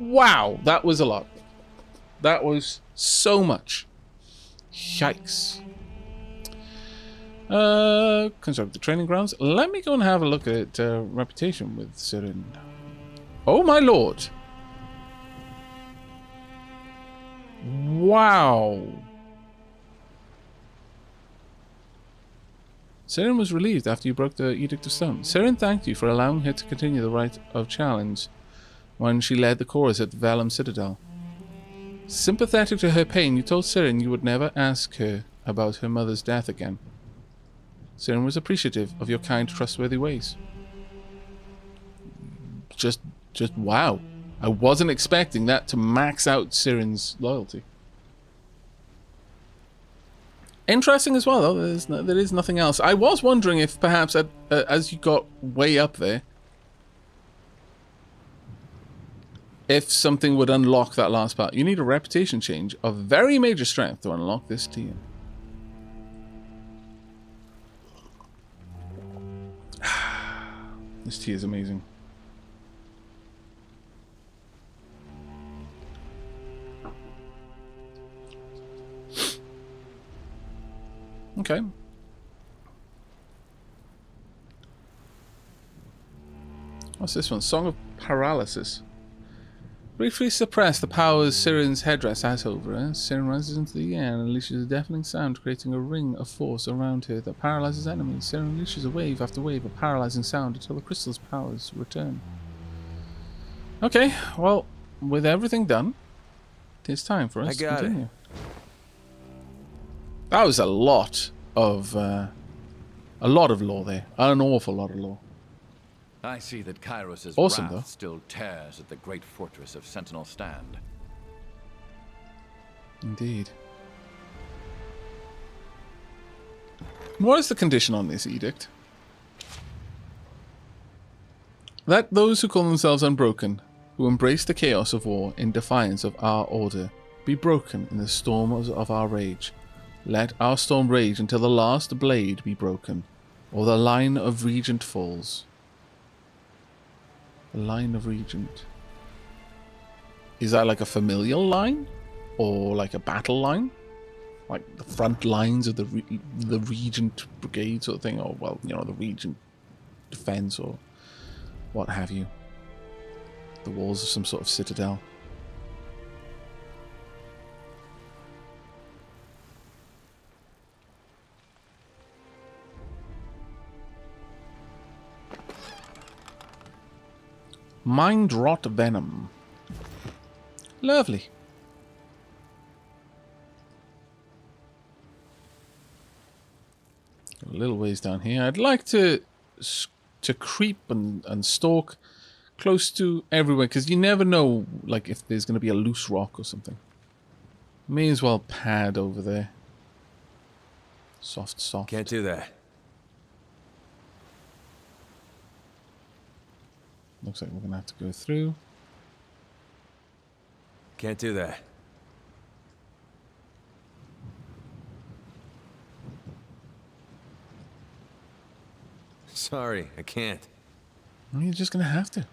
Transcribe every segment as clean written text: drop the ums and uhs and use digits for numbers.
Wow, that was a lot. That was so much. Yikes. Construct the training grounds. Let me go and have a look at reputation with Sirin. Oh my lord. Wow. Sirin was relieved after you broke the Edict of Stone. Sirin thanked you for allowing her to continue the right of challenge when she led the chorus at Vellum Citadel. Sympathetic to her pain, you told Sirin you would never ask her about her mother's death again. Sirin was appreciative of your kind, trustworthy ways. Just wow. I wasn't expecting that to max out Sirin's loyalty. Interesting as well, though. There is nothing else. I was wondering if perhaps as you got way up there, if something would unlock that last part. You need a reputation change of very major strength to unlock this tier. This tea is amazing. Okay. What's this one? Song of Paralysis. Briefly suppress the powers Sirin's headdress has over her. Sirin rises into the air and unleashes a deafening sound, creating a ring of force around her that paralyzes enemies. Sirin unleashes a wave after wave of paralyzing sound until the crystal's powers return. Okay, well, with everything done, it's time for us to continue. That was a lot of lore there. An awful lot of lore. I see that Kyros' Awesome, wrath though. still tears at the great fortress of Sentinel Stand. Indeed. What is the condition on this edict? That those who call themselves unbroken, who embrace the chaos of war in defiance of our order, be broken in the storms of our rage. Let our storm rage until the last blade be broken, or the line of regent falls. The line of regent. Is that like a familial line? Or like a battle line? Like the front lines of the regent brigade sort of thing? Or, well, you know, the regent defense or what have you. The walls of some sort of citadel. Mind Rot Venom. Lovely. A little ways down here. I'd like to creep and stalk close to everywhere, because you never know, like, if there's going to be a loose rock or something. May as well pad over there. Soft. Can't do that. Looks like we're going to have to go through. Can't do that. Sorry, I can't. Well, you're just going to have to.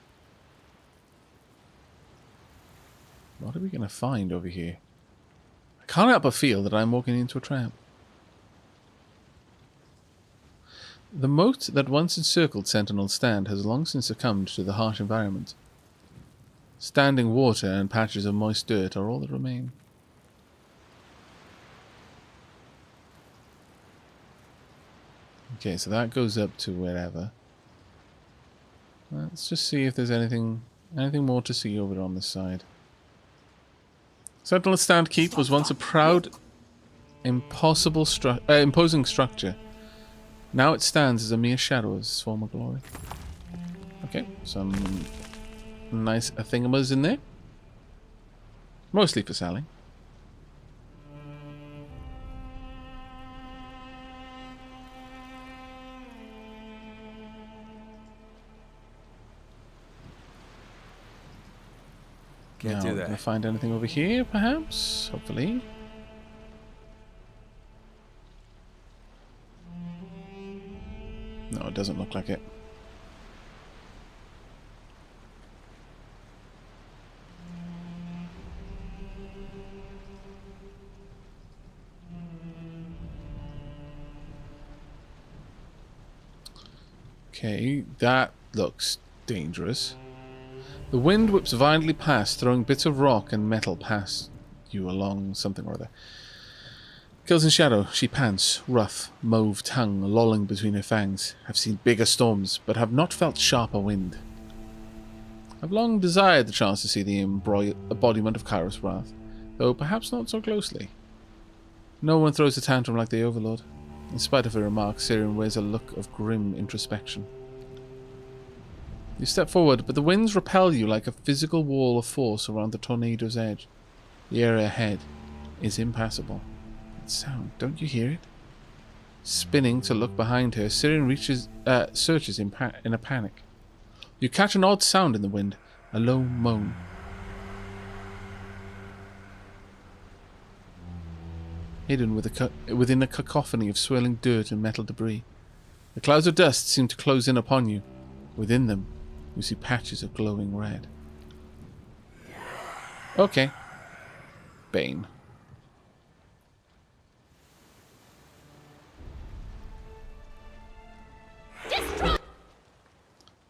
What are we going to find over here? I can't help but feel that I'm walking into a trap. The moat that once encircled Sentinel Stand has long since succumbed to the harsh environment. Standing water and patches of moist dirt are all that remain. Okay, so that goes up to wherever. Let's just see if there's anything more to see over on this side. Sentinel Stand Keep was once a proud, imposing structure. Now it stands as a mere shadow of its former glory. Okay, some nice thingamas in there. Mostly for selling. Can't do that. Can I find anything over here, perhaps? Hopefully. No, it doesn't look like it. Okay, that looks dangerous. The wind whips violently past, throwing bits of rock and metal past you along something or other. Kills in shadow. She pants, rough, mauve tongue lolling between her fangs. I've seen bigger storms, but have not felt sharper wind. I've long desired the chance to see the embodiment of Kyros' wrath, though perhaps not so closely. No one throws a tantrum like the Overlord. In spite of her remarks, Syrian wears a look of grim introspection. You step forward, but the winds repel you like a physical wall of force around the tornado's edge. The area ahead is impassable. That sound, don't you hear it? Spinning to look behind her, Syrian searches in a panic. You catch an odd sound in the wind, a low moan. Hidden within a cacophony of swirling dirt and metal debris. The clouds of dust seem to close in upon you. Within them, you see patches of glowing red. Okay. Bane.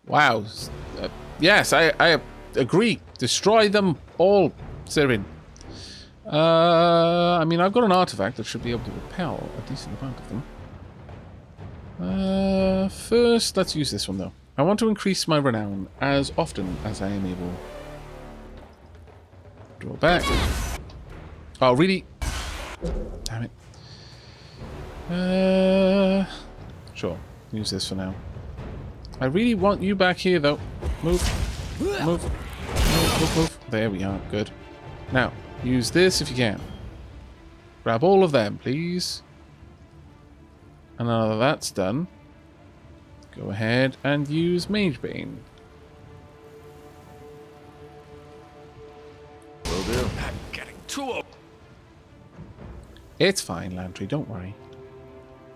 Wow. Yes, I agree. Destroy them all, Syrian. I mean, I've got an artifact that should be able to repel a decent amount of them. First, let's use this one, though. I want to increase my renown as often as I am able. Draw back. Oh, really? Damn it. Sure. Use this for now. I really want you back here, though. Move. Move. Move, move, move. There we are. Good. Now, use this if you can. Grab all of them, please. And now that that's done, go ahead and use Mage Bane. Will do. I'm getting too old. It's fine, Lantry. Don't worry.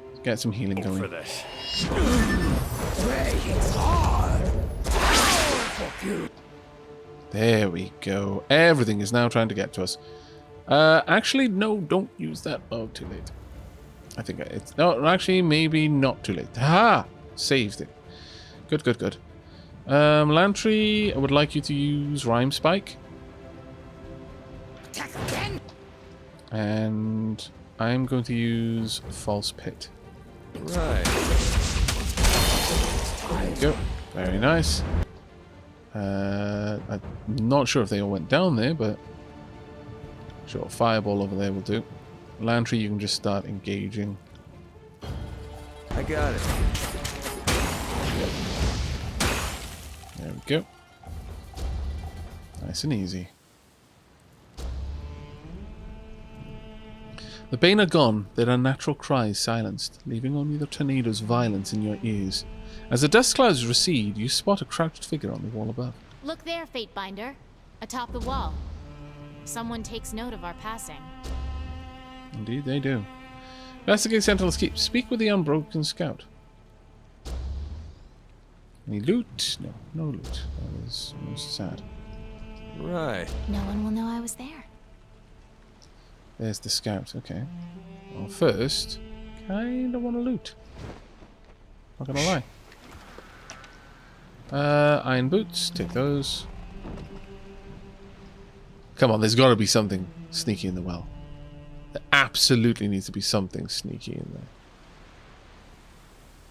Let's get some healing For going. this. There we go. Everything is now trying to get to us. Actually, no, don't use that. Oh, too late. I think it's... No, actually, maybe not too late. Ha! Saved it. Good, good, good. Lantry, I would like you to use Rhyme Spike. Attack again. And I'm going to use False Pit. Right. There you go. Very nice. I'm not sure if they all went down there, but sure, Fireball over there will do. Lantry, you can just start engaging. I got it. There we go. Nice and easy. The Bane are gone, their unnatural cries silenced, leaving only the tornado's violence in your ears. As the dust clouds recede, you spot a crouched figure on the wall above. Look there, Fatebinder. Atop the wall. Someone takes note of our passing. Indeed, they do. Investigate Sentinel's keep. Speak with the Unbroken Scout. Any loot? No, no loot. That was most sad. Right. No one will know I was there. There's the scout, okay. Well, first, kinda want to loot. Not gonna lie. Iron boots, take those. Come on, there's gotta be something sneaky in the well. There absolutely needs to be something sneaky in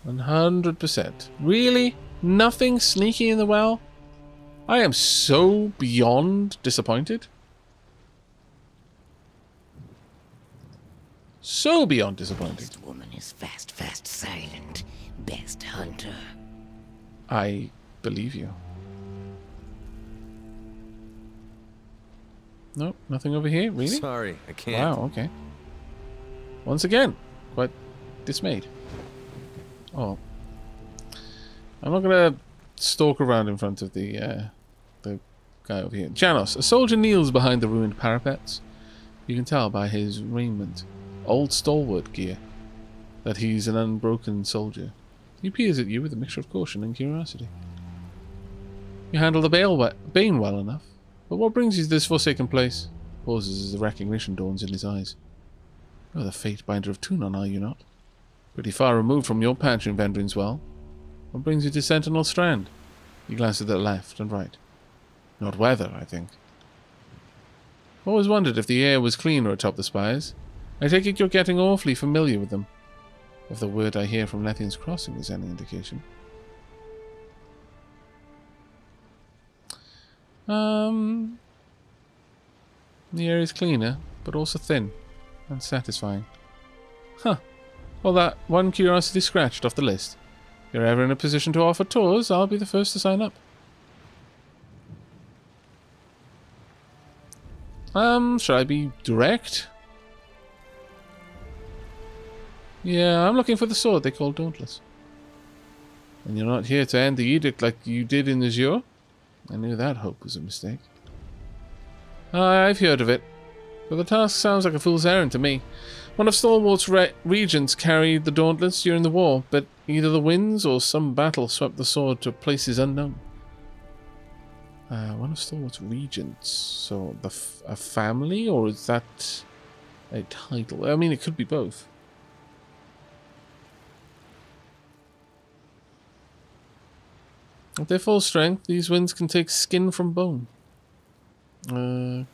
there. 100%. Really? Nothing sneaky in the well? I am so beyond disappointed. So beyond disappointed. This woman is fast, silent. Best hunter. I believe you. Nope, nothing over here, really? Sorry, I can't. Wow, okay. Once again, quite dismayed. Oh. I'm not gonna stalk around in front of the guy over here. Janos, a soldier kneels behind the ruined parapets. You can tell by his raiment, old stalwart gear, that he's an unbroken soldier. He peers at you with a mixture of caution and curiosity. You handle the Bane well enough, but what brings you to this forsaken place? Pauses as the recognition dawns in his eyes. You're the Fatebinder of Tunon, are you not? Pretty far removed from your patch in Vendrin's Well. What brings you to Sentinel Strand? He glanced to the left and right. Not weather, I think. Always wondered if the air was cleaner atop the spires. I take it you're getting awfully familiar with them. If the word I hear from Lethian's Crossing is any indication. The air is cleaner, but also thin and satisfying. Huh. Well, that one curiosity scratched off the list. If you're ever in a position to offer tours, I'll be the first to sign up. Should I be direct? Yeah, I'm looking for the sword they call Dauntless. And you're not here to end the edict like you did in Azure? I knew that hope was a mistake. I've heard of it, but the task sounds like a fool's errand to me. One of Stalwart's regents carried the Dauntless during the war, but either the winds or some battle swept the sword to places unknown. One of Stalwart's regents, so a family, or is that a title? I mean, it could be both. At their full strength, these winds can take skin from bone. Either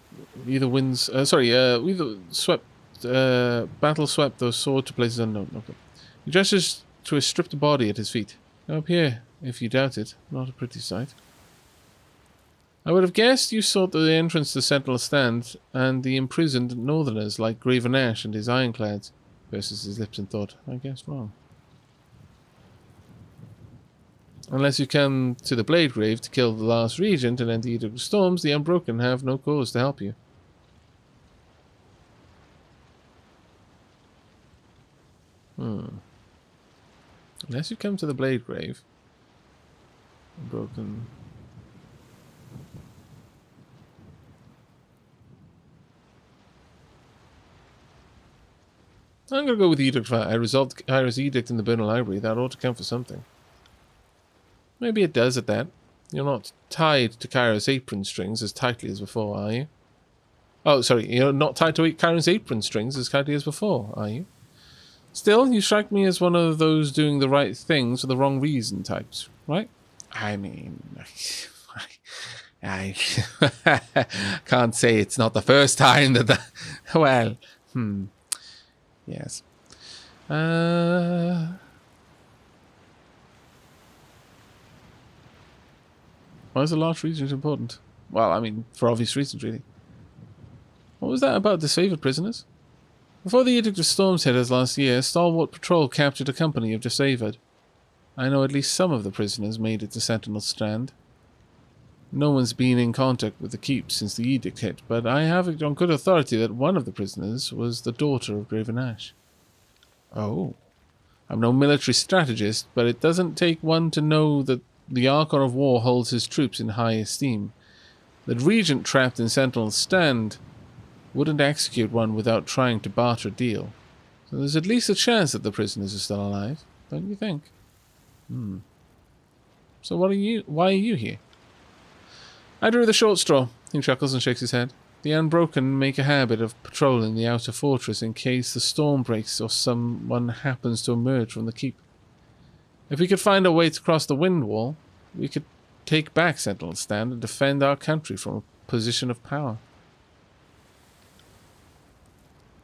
battle swept those sword to places unknown. Okay. He gestures to a stripped body at his feet. Up here, if you doubt it. Not a pretty sight. I would have guessed you sought the entrance to Sentinel Stand and the imprisoned northerners like Graven Ash and his ironclads. Versus his lips and thought, I guessed wrong. Unless you come to the Blade Grave to kill the last regent and end the Edict of Storms, the Unbroken have no cause to help you. Unless you come to the Blade Grave. Unbroken. I'm going to go with Edict. I resolved Kyros' Edict in the Burner Library. That ought to count for something. Maybe it does at that. You're not tied to Kyros' apron strings as tightly as before, are you? Oh, sorry, you're not tied to Kyros' apron strings as tightly as before, are you? Still, you strike me as one of those doing the right things for the wrong reason types, right? I mean, I can't say it's not the first time that well, yes. Why is the large region important? Well, I mean, for obvious reasons, really. What was that about disfavored prisoners? Before the Edict of Storms hit us last year, Stalwart Patrol captured a company of disfavored. I know at least some of the prisoners made it to Sentinel Strand. No one's been in contact with the Keep since the Edict hit, but I have it on good authority that one of the prisoners was the daughter of Graven Ash. Oh. I'm no military strategist, but it doesn't take one to know that the Archon of War holds his troops in high esteem. The regent trapped in Sentinel Stand wouldn't execute one without trying to barter a deal. So there's at least a chance that the prisoners are still alive, don't you think? So why are you here? I drew the short straw. He chuckles and shakes his head. The Unbroken make a habit of patrolling the outer fortress in case the storm breaks or someone happens to emerge from the keep. If we could find a way to cross the wind wall, we could take back Sentinel Stand and defend our country from a position of power.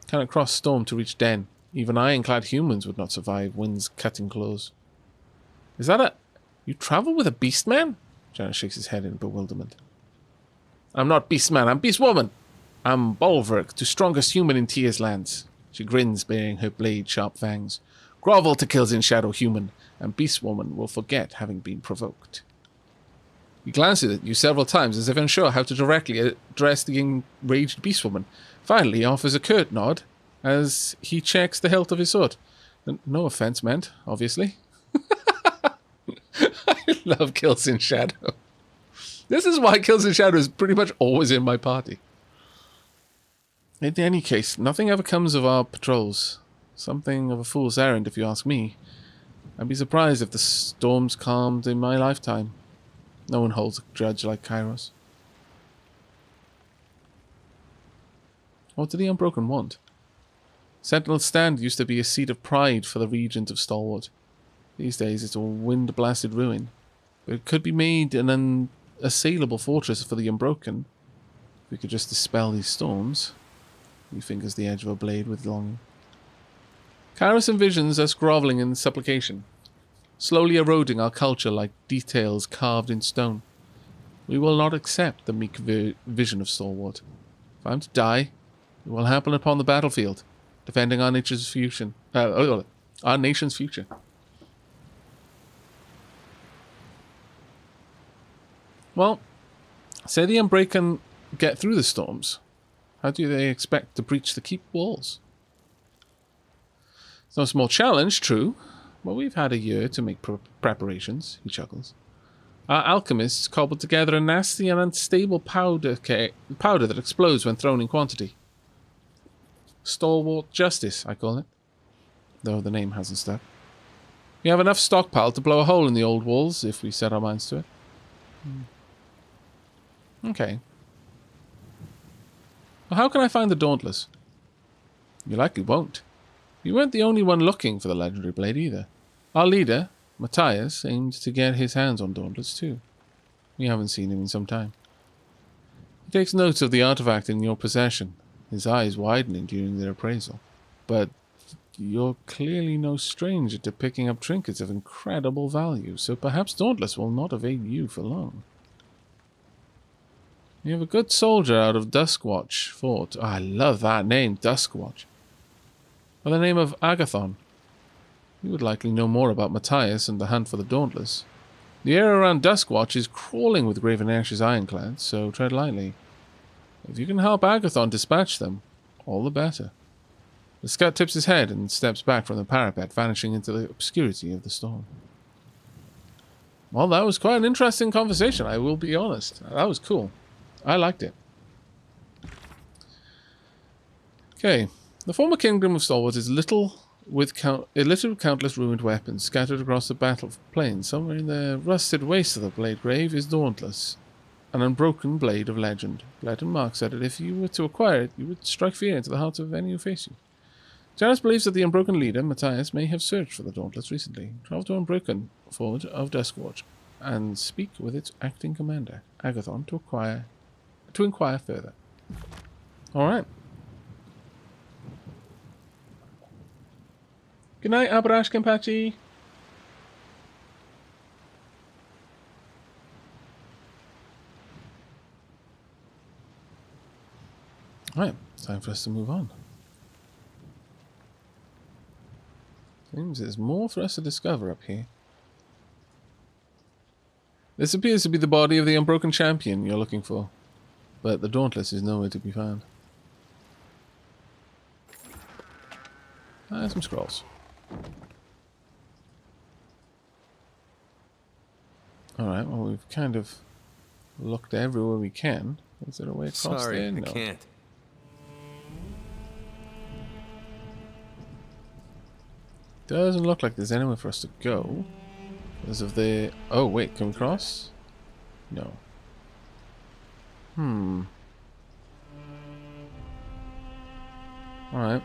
Cannot cross storm to reach Den. Even ironclad humans would not survive winds cutting close. Is that a... You travel with a beast man? Janet shakes his head in bewilderment. I'm not beast man, I'm beast woman. I'm Bulwark to strongest human in Tyr's lands. She grins, baring her blade-sharp fangs. Grovel to kills in shadow human, and beast woman will forget having been provoked. He glances at you several times as if unsure how to directly address the enraged beast woman. Finally, he offers a curt nod as he checks the hilt of his sword. No offense meant, obviously. I love Kills in Shadow. This is why Kills in Shadow is pretty much always in my party. In any case, nothing ever comes of our patrols. Something of a fool's errand, if you ask me. I'd be surprised if the storms calmed in my lifetime. No one holds a grudge like Kyros. What did the Unbroken want? Sentinel Stand used to be a seat of pride for the Regent of Stalwart. These days it's a wind-blasted ruin. But it could be made an unassailable fortress for the Unbroken. If we could just dispel these storms. He fingers the edge of a blade with longing. Kyros envisions us groveling in supplication, slowly eroding our culture like details carved in stone. We will not accept the meek vision of Stalwart. If I'm to die, it will happen upon the battlefield, defending our nation's future. Our nation's future. Well, say the Unbroken get through the storms. How do they expect to breach the keep walls? It's no small challenge, true, but we've had a year to make preparations, he chuckles. Our alchemists cobbled together a nasty and unstable powder that explodes when thrown in quantity. Stalwart Justice, I call it, though the name hasn't stuck. We have enough stockpile to blow a hole in the old walls if we set our minds to it. Okay. Well, how can I find the Dauntless? You likely won't. You weren't the only one looking for the legendary blade either. Our leader, Matthias, aimed to get his hands on Dauntless too. We haven't seen him in some time. He takes note of the artifact in your possession, his eyes widening during their appraisal. But you're clearly no stranger to picking up trinkets of incredible value, so perhaps Dauntless will not evade you for long. You have a good soldier out of Duskwatch fort. Oh, I love that name, Duskwatch. By the name of Agathon. You would likely know more about Matthias and the hunt for the Dauntless. The area around Duskwatch is crawling with Graven Ash's ironclads, so tread lightly. If you can help Agathon dispatch them, all the better. The scout tips his head and steps back from the parapet, vanishing into the obscurity of the storm. Well, that was quite an interesting conversation, I will be honest. That was cool. I liked it. Okay. The former kingdom of Stalwart is littered with countless ruined weapons scattered across the battle plain. Somewhere in the rusted waste of the Blade Grave is Dauntless, an unbroken blade of legend. Bled and Mark said that if you were to acquire it, you would strike fear into the hearts of any who face you. Janus believes that the Unbroken leader, Matthias, may have searched for the Dauntless recently. Travel to Unbroken, fort of Duskwatch, and speak with its acting commander, Agathon, to inquire further. Alright. Good night, Abrash Kempachi. Alright, time for us to move on. Seems there's more for us to discover up here. This appears to be the body of the Unbroken champion you're looking for, but the Dauntless is nowhere to be found. Some scrolls. Alright, well we've kind of looked everywhere we can. Is there a way across Sorry, there? No. I can't. Doesn't look like there's anywhere for us to go. Because of the... Oh, wait, can we cross? No. Alright.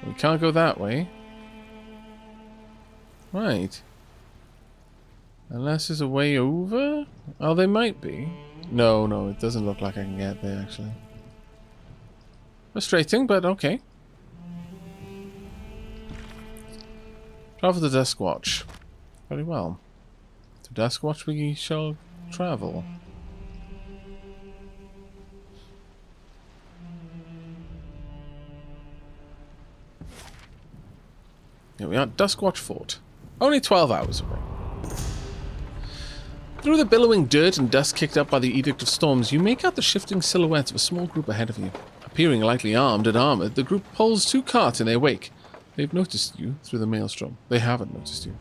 We can't go that way. Right. Unless there's a way over? Oh, there might be. No, it doesn't look like I can get there, actually. Frustrating, but okay. Travel to Duskwatch. Very well. To Duskwatch we shall travel. Here we are, Duskwatch Fort. Only 12 hours away. Through the billowing dirt and dust kicked up by the Edict of Storms, you make out the shifting silhouettes of a small group ahead of you. Appearing likely armed and armored, the group pulls 2 carts in their wake. They've noticed you through the maelstrom. They haven't noticed you.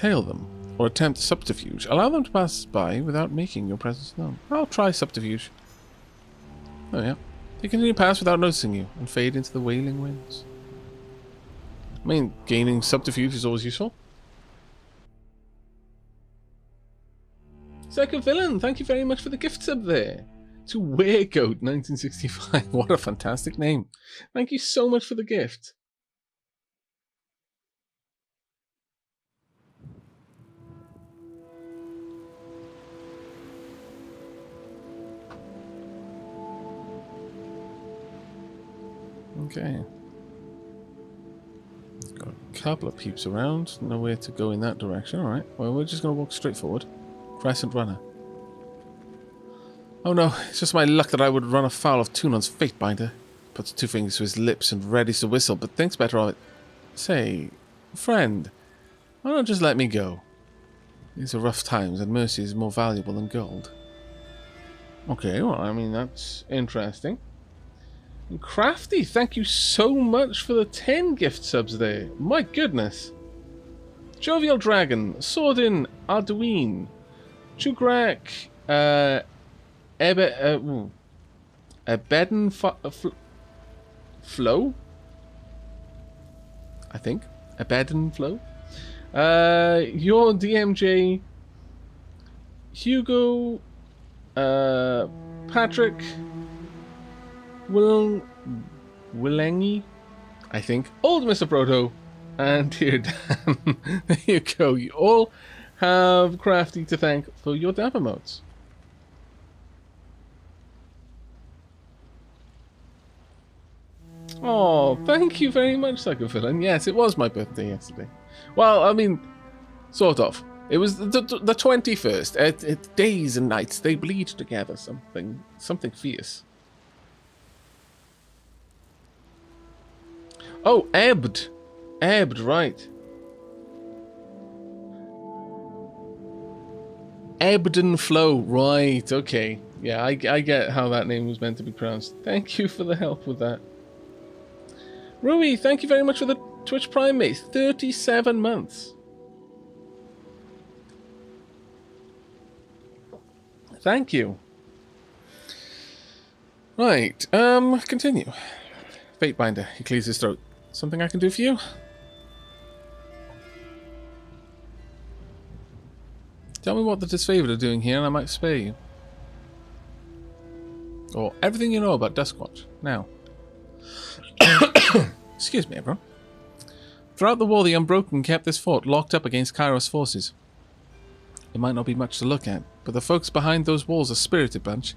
Hail them, or attempt subterfuge. Allow them to pass by without making your presence known. I'll try subterfuge. Oh yeah. They continue to pass without noticing you, and fade into the wailing winds. I mean, gaining subterfuge is always useful. Second Villain, thank you very much for the gift sub there. To Weregoat 1965. What a fantastic name. Thank you so much for the gift. Okay. Got a couple of peeps around. Nowhere to go in that direction. Alright. Well, we're just going to walk straight forward. Crescent runner. Oh no, it's just my luck that I would run afoul of Tunon's Fatebinder. Puts two fingers to his lips and readies to whistle, but thinks better of it. Say, friend, why not just let me go? These are rough times, and mercy is more valuable than gold. Okay, well, I mean, that's interesting. And Crafty, thank you so much for the 10 gift subs there. My goodness. Jovial Dragon, Swordin, Arduine, Chugrak, Ebeden Flow? I think. Ebeden Flow? Your DMJ, Hugo, Patrick, Willengi, I think, Old Mr. Proto, and Dear Dan. There you go. You all have Crafty to thank for your dab emotes. Oh, thank you very much, Psychophilin. Yes, it was my birthday yesterday. Well, I mean, sort of. It was the 21st. Days and nights, they bleed together. Something fierce. Oh, ebbed. Ebbed, right. Ebden Flow, right, okay. Yeah, I get how that name was meant to be pronounced. Thank you for the help with that. Rui, thank you very much for the Twitch Prime, mate. 37 months. Thank you. Right, continue. Fatebinder, he clears his throat. Something I can do for you? Tell me what the disfavored are doing here and I might spare you. Or everything you know about Duskwatch. Now. Excuse me, everyone. Throughout the war, the Unbroken kept this fort locked up against Kyros forces. It might not be much to look at, but the folks behind those walls are a spirited bunch.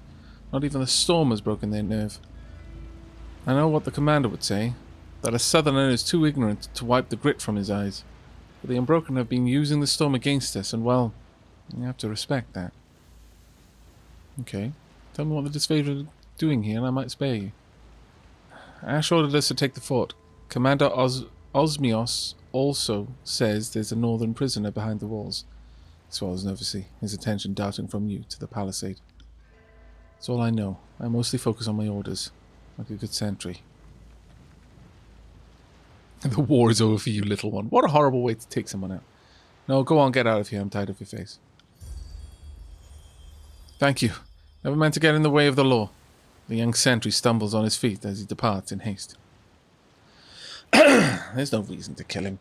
Not even the storm has broken their nerve. I know what the commander would say, that a southerner is too ignorant to wipe the grit from his eyes. But the Unbroken have been using the storm against us, and well, you have to respect that. Okay, tell me what the disfavored are doing here and I might spare you. Ash ordered us to take the fort. Commander Osmios also says there's a northern prisoner behind the walls. He swallows nervously, his attention darting from you to the palisade. That's all I know. I mostly focus on my orders, like a good sentry. The war is over for you, little one. What a horrible way to take someone out. No, go on, get out of here. I'm tired of your face. Thank you. Never meant to get in the way of the law. The young sentry stumbles on his feet as he departs in haste. There's no reason to kill him.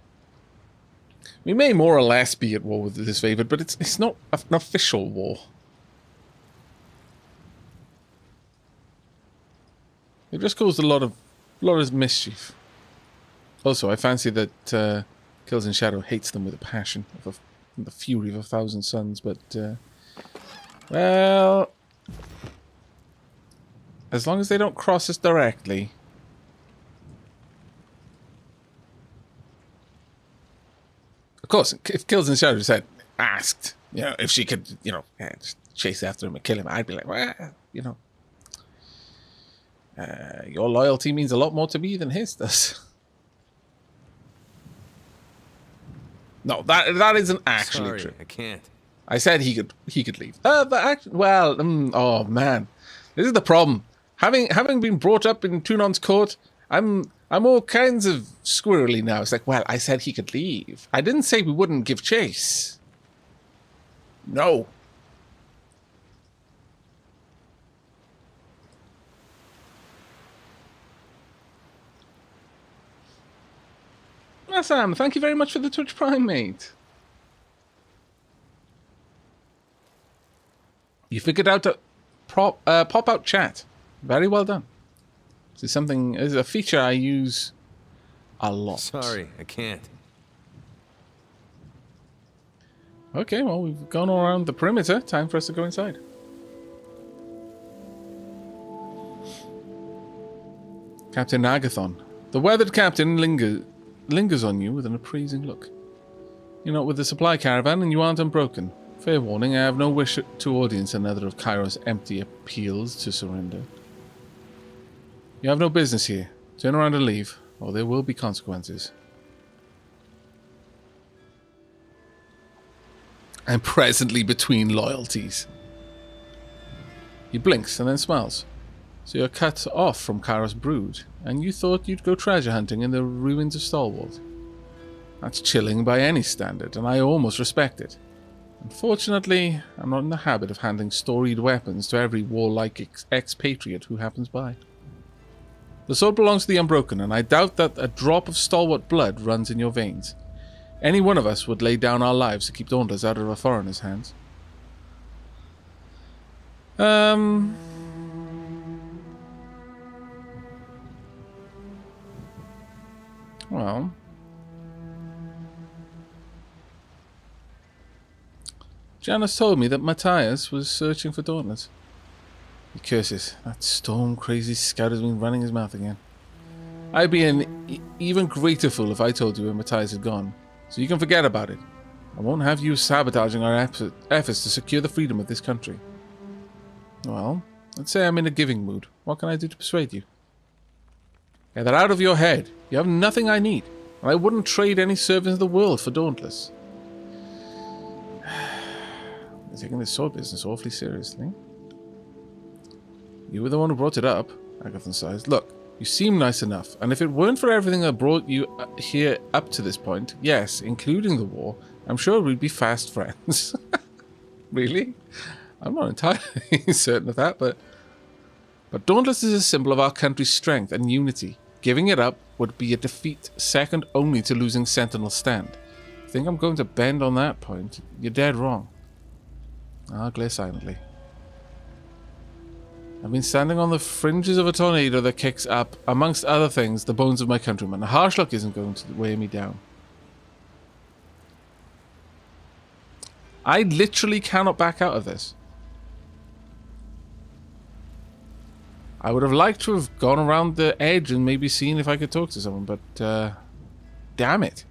We may more or less be at war with the disfavored, but it's not an official war. It just caused a lot of mischief. Also, I fancy that Kills in Shadow hates them with a passion, of the fury of 1,000 suns, but well, as long as they don't cross us directly. Of course, if Kills in Shadow had asked, you know, if she could, you know, just chase after him and kill him, I'd be like, well, you know, your loyalty means a lot more to me than his does. No, that isn't actually true. I can't. I said he could leave. Well, oh man, this is the problem. Having been brought up in Tunon's court, I'm all kinds of squirrely now. It's like, well, I said he could leave. I didn't say we wouldn't give chase. No. Sam, thank you very much for the Twitch Prime, mate. You figured out to pop out chat. Very well done. This is a feature I use a lot. Sorry, I can't. Okay, well, we've gone all around the perimeter. Time for us to go inside. Captain Agathon. The weathered captain lingers on you with an appraising look. You're not with the supply caravan and you aren't unbroken. Fair warning, I have no wish to audience another of Kyros' empty appeals to surrender. You have no business here. Turn around and leave, or there will be consequences. I'm presently between loyalties. He blinks and then smiles. So you're cut off from Kyros' brood, and you thought you'd go treasure hunting in the ruins of Stalwart. That's chilling by any standard, and I almost respect it. Unfortunately, I'm not in the habit of handing storied weapons to every warlike expatriate who happens by. The sword belongs to the Unbroken, and I doubt that a drop of Stalwart blood runs in your veins. Any one of us would lay down our lives to keep Dauntless out of a foreigner's hands. Well... Janus told me that Matthias was searching for Dauntless. He curses. That storm-crazy scout has been running his mouth again. I'd be an even greater fool if I told you where Matthias had gone, so you can forget about it. I won't have you sabotaging our efforts to secure the freedom of this country. Well, let's say I'm in a giving mood. What can I do to persuade you? Get that out of your head. You have nothing I need, and I wouldn't trade any servants in the world for Dauntless. You're taking this sword business awfully seriously. You were the one who brought it up, Agathon sighs. Look, you seem nice enough, and if it weren't for everything that brought you here up to this point, yes, including the war, I'm sure we'd be fast friends. Really? I'm not entirely certain of that, but Dauntless is a symbol of our country's strength and unity. Giving it up would be a defeat second only to losing Sentinel stand. Think I'm going to bend on that point? You're dead wrong. I'll glare silently. I've been standing on the fringes of a tornado that kicks up, amongst other things, the bones of my countrymen. A harsh luck isn't going to weigh me down. I literally cannot back out of this. I would have liked to have gone around the edge and maybe seen if I could talk to someone, but damn it.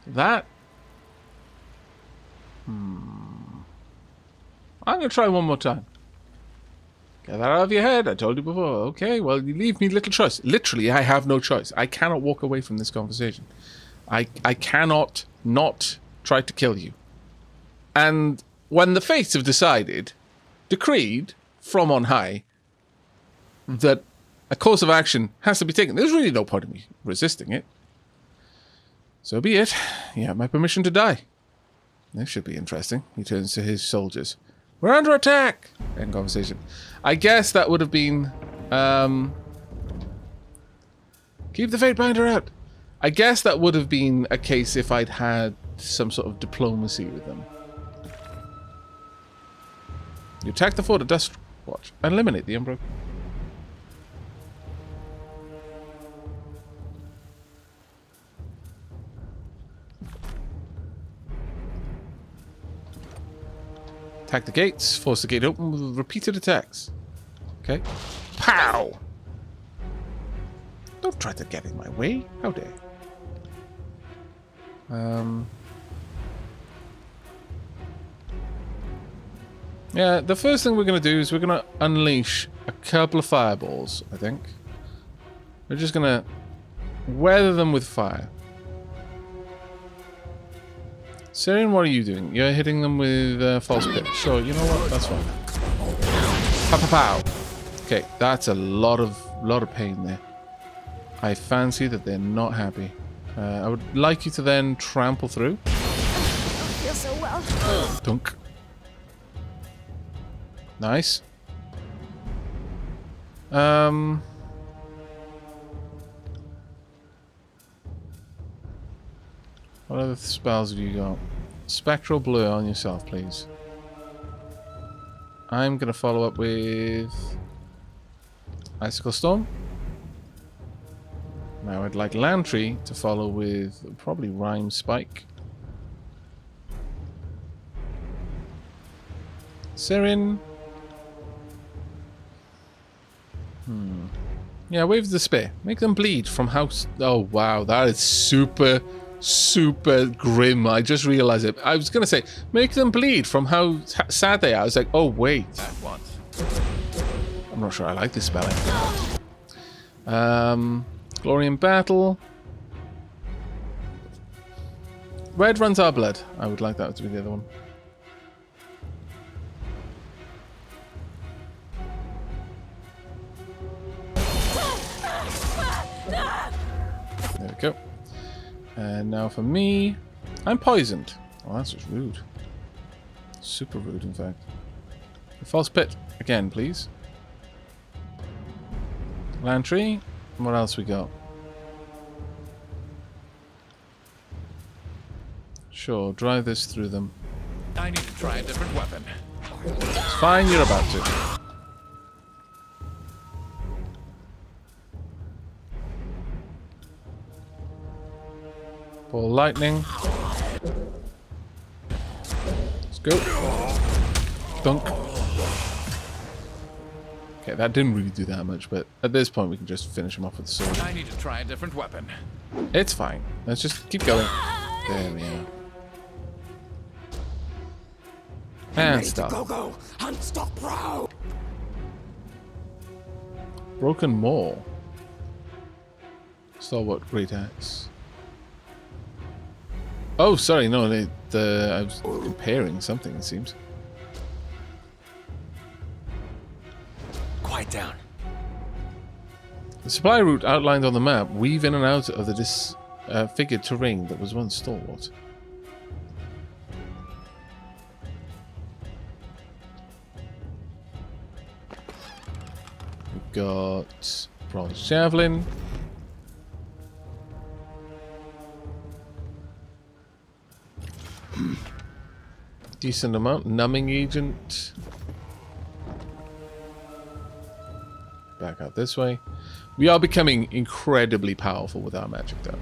That... I'm going to try one more time. Get that out of your head. I told you before. Okay, well, you leave me little choice. Literally, I have no choice. I cannot walk away from this conversation. I cannot not try to kill you. And when the fates have decreed from on high, that a course of action has to be taken, there's really no point in me resisting it. So be it. You have my permission to die. This should be interesting. He turns to his soldiers. We're under attack! End conversation. I guess that would have been... keep the Fate Binder out! I guess that would have been a case if I'd had some sort of diplomacy with them. You attack the fort at Duskwatch and eliminate the Unbroken. Attack the gates, force the gate open with repeated attacks. Okay. Pow! Don't try to get in my way. How dare you. Yeah, the first thing we're going to do is we're going to unleash a couple of fireballs, I think. We're just going to weather them with fire. Syrian, what are you doing? You're hitting them with false pitch. Sure, you know what? That's fine. Pow, pow, pow. Okay, that's a lot of pain there. I fancy that they're not happy. I would like you to then trample through. I don't feel so well. Dunk. Nice. What other spells have you got? Spectral Blur on yourself, please. I'm going to follow up with Icicle Storm. Now I'd like Lantry to follow with probably Rhyme Spike. Sirin. Yeah, Wave the Spear. Make them bleed from house. Oh, wow. That is super, super grim. I just realized it. I was going to say, make them bleed from how sad they are. I was like, oh, wait. At once. I'm not sure I like this spelling. Glory in Battle. Red runs our blood. I would like that to be the other one. There we go. And now for me, I'm poisoned. Oh, that's just rude. Super rude, in fact. A false pit again, please. Lantry. What else we got? Sure, drive this through them. I need to try a different weapon. It's fine, you're about to. Ball lightning. Let's go. Dunk. Okay, that didn't really do that much, but at this point we can just finish him off with the sword. I need to try a different weapon. It's fine. Let's just keep going. There we are. And stop. Go, unstop, bro. Broken Maw. Stalwart Great Axe. Oh, sorry, no, I was comparing something, it seems. Quiet down. The supply route outlined on the map weave in and out of the disfigured terrain that was once Stalwart. We've got Bronze Javelin. Decent amount. Numbing Agent. Back out this way. We are becoming incredibly powerful with our magic, though.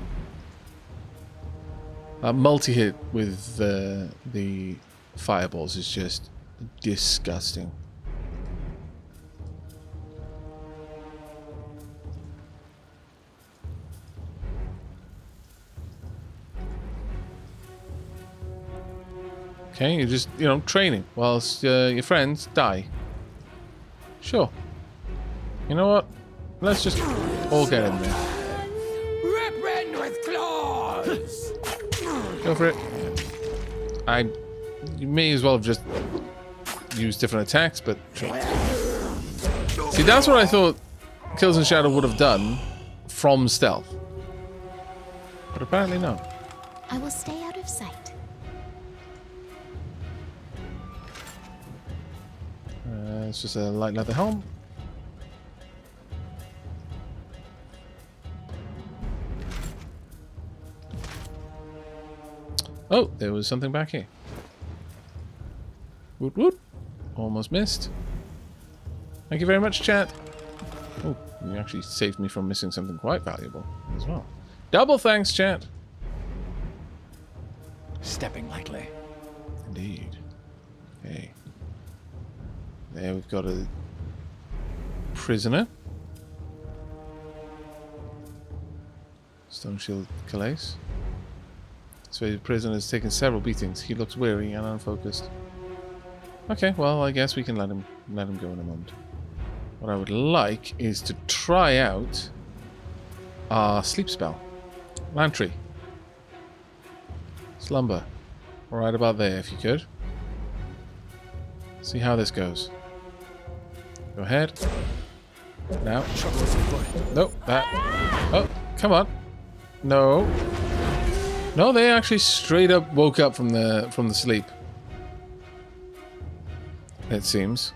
That multi-hit with the fireballs is just disgusting. Okay, you're just, training whilst your friends die. Sure. You know what? Let's just all get in there. Rip with claws. Go for it. You may as well have just used different attacks, but sure. See, that's what I thought Kills in Shadow would have done from stealth. But apparently no. I will stay out of sight. It's just a light leather helm. Oh, there was something back here. Woot woot. Almost missed. Thank you very much, chat. Oh, you actually saved me from missing something quite valuable as well. Double thanks, chat. Stepping lightly. Indeed. Okay. There we've got a prisoner. Stone Shield Calais. So the prisoner has taken several beatings. He looks weary and unfocused. Okay, well I guess we can let him go in a moment. What I would like is to try out our sleep spell. Lantry. Slumber. Right about there if you could. See how this goes. Go ahead. Now. Nope. That. Oh, come on. No. No, they actually straight up woke up from the sleep. It seems.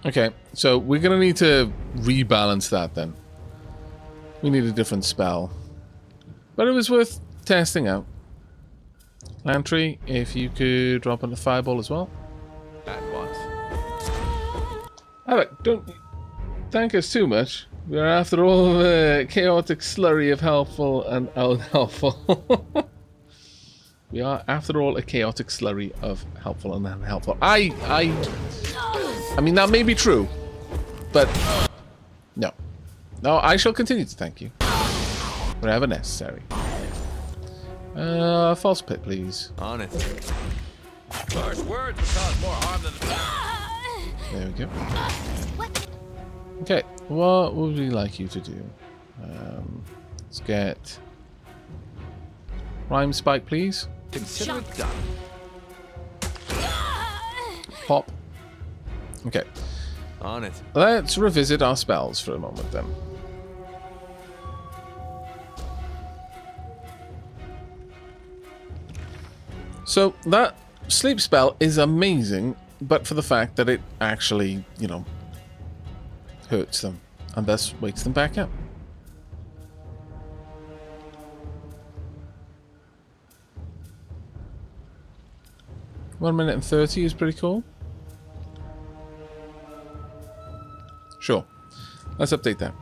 Okay, so we're gonna need to rebalance that then. We need a different spell. But it was worth testing out. Lantry, if you could drop on the fireball as well. At once. Aavak, don't thank us too much. We are, after all, a chaotic slurry of helpful and unhelpful. We are, after all, a chaotic slurry of helpful and unhelpful. I mean, that may be true, but no. No, I shall continue to thank you. Whenever necessary. False pit, please. On it. Harsh words will cause more harm than... There we go. Okay, what would we like you to do? Let's get Rhyme Spike, please. Consider it done. Pop. Okay, On it. let's revisit our spells for a moment then. So that sleep spell is amazing, but for the fact that it actually, you know, hurts them and thus wakes them back up. One minute and 30 is pretty cool. Sure. Let's update that.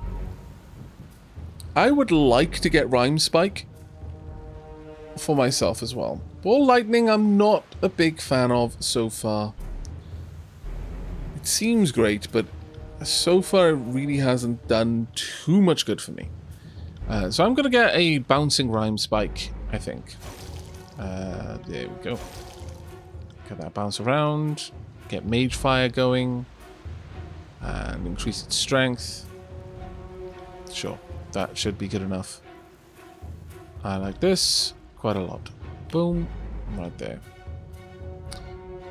I would like to get Rhyme Spike for myself as well. Ball Lightning I'm not a big fan of so far. It seems great, but so far it really hasn't done too much good for me. So I'm going to get a Bouncing Rhyme Spike, I think. There we go. Get that bounce around. Get Mage Fire going. And increase its strength. Sure, that should be good enough. I like this quite a lot. Boom, right there.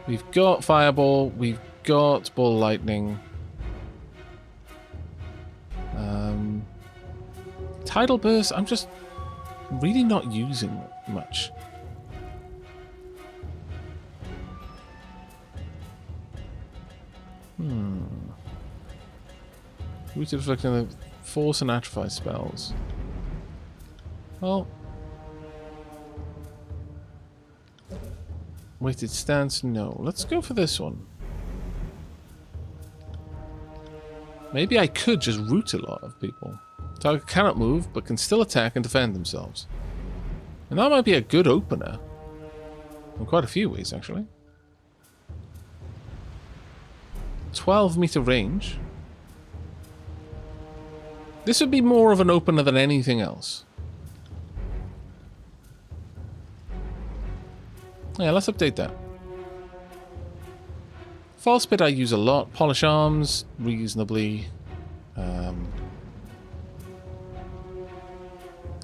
We've got Fireball, we've got Ball Lightning. Tidal Burst, I'm just really not using much. Rooted reflecting the force and atrophy spells. Well, weighted stance, no. Let's go for this one. Maybe I could just root a lot of people. Target cannot move, but can still attack and defend themselves. And that might be a good opener. In quite a few ways, actually. 12-meter range. This would be more of an opener than anything else. Yeah, let's update that. False Pit I use a lot. Polish Arms, reasonably.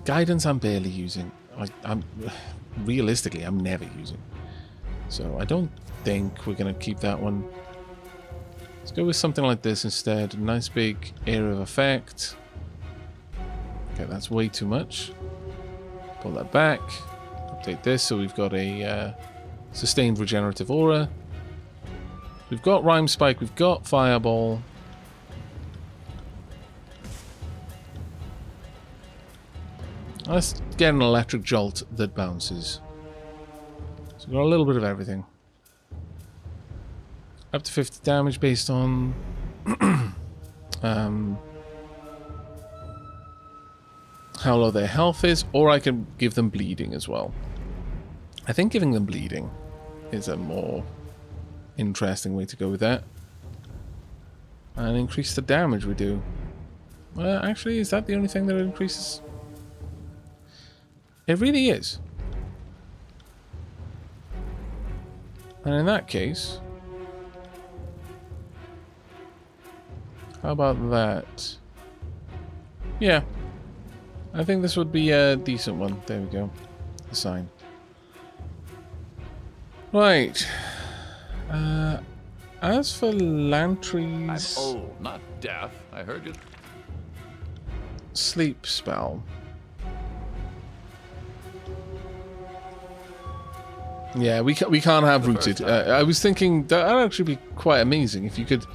Guidance I'm barely using. Realistically, I'm never using. So I don't think we're going to keep that one. Let's go with something like this instead. A nice big area of effect. Okay, that's way too much. Pull that back. Update this so we've got a sustained regenerative aura. We've got Rhyme Spike, we've got Fireball. Let's get an Electric Jolt that bounces. So we've got a little bit of everything. Up to 50 damage based on how low their health is, or I can give them bleeding as well. I think giving them bleeding is a more interesting way to go with that. And increase the damage we do. Well, actually, is that the only thing that it increases? It really is. And in that case, how about that? Yeah. I think this would be a decent one. There we go. The sign. Right. As for Lantry's... I'm old, not deaf. I heard you. Sleep spell. Yeah, we can't have rooted. I was thinking that would actually be quite amazing if you could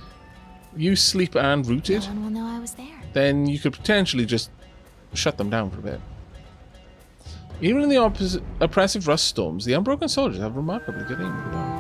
use sleep and rooted. No one will know I was there. Then you could potentially just shut them down for a bit. Even in the oppressive rust storms, the Unbroken Soldiers have remarkably good aim as well.